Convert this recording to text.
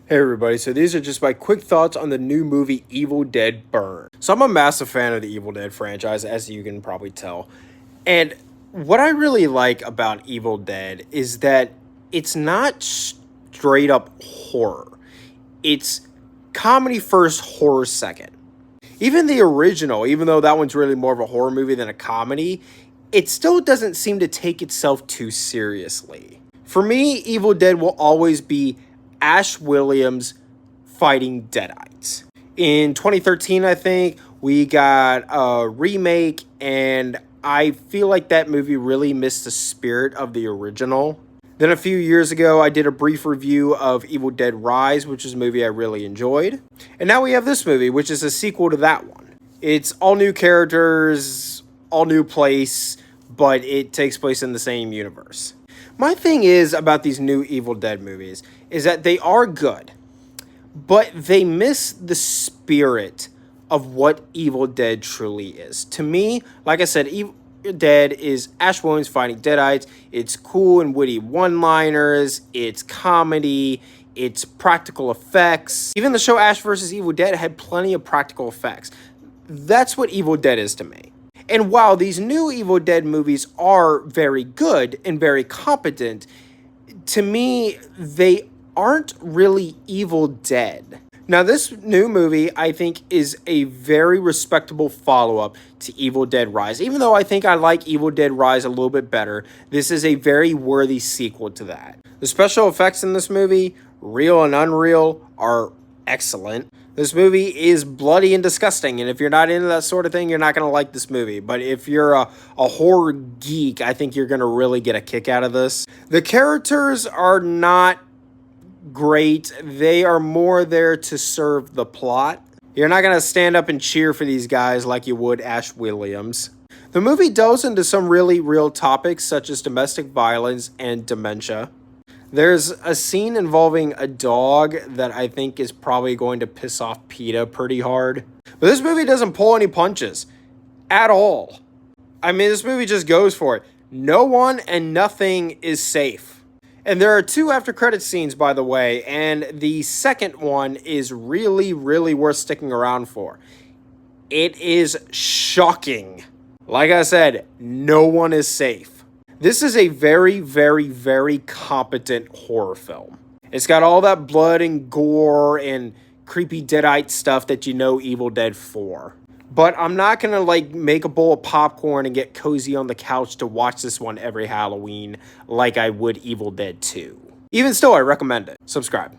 Hey everybody, so these are just my quick thoughts on the new movie Evil Dead Burn. So I'm a massive fan of the Evil Dead franchise, as you can probably tell. And what I really like about Evil Dead is that it's not straight up horror. It's comedy first, horror second. Even the original, even though that one's really more of a horror movie than a comedy, it still doesn't seem to take itself too seriously. For me, Evil Dead will always be Ash Williams fighting Deadites. In 2013, I think, we got a remake, and I feel like that movie really missed the spirit of the original. Then a few years ago, I did a brief review of Evil Dead Rise, which is a movie I really enjoyed. And now we have this movie, which is a sequel to that one. It's all new characters, all new place, but it takes place in the same universe. My thing is about these new Evil Dead movies is that they are good, but they miss the spirit of what Evil Dead truly is. To me, like I said, Evil Dead is Ash Williams fighting Deadites. It's cool and witty one-liners. It's comedy. It's practical effects. Even the show Ash vs. Evil Dead had plenty of practical effects. That's what Evil Dead is to me. And while these new Evil Dead movies are very good and very competent, to me, they aren't really Evil Dead. Now, this new movie, I think, is a very respectable follow-up to Evil Dead Rise. Even though I think I like Evil Dead Rise a little bit better, this is a very worthy sequel to that. The special effects in this movie, real and unreal, are excellent. This movie is bloody and disgusting, and if you're not into that sort of thing, you're not going to like this movie. But if you're a horror geek, I think you're going to really get a kick out of this. The characters are not great. They are more there to serve the plot. You're not going to stand up and cheer for these guys like you would Ash Williams. The movie delves into some really real topics such as domestic violence and dementia. There's a scene involving a dog that I think is probably going to piss off PETA pretty hard. But this movie doesn't pull any punches at all. I mean, this movie just goes for it. No one and nothing is safe. And there are 2 after credits scenes, by the way, and the second one is really, really worth sticking around for. It is shocking. Like I said, no one is safe. This is a very, very, very competent horror film. It's got all that blood and gore and creepy Deadite stuff that you know Evil Dead for. But I'm not going to make a bowl of popcorn and get cozy on the couch to watch this one every Halloween like I would Evil Dead 2. Even still, I recommend it. Subscribe.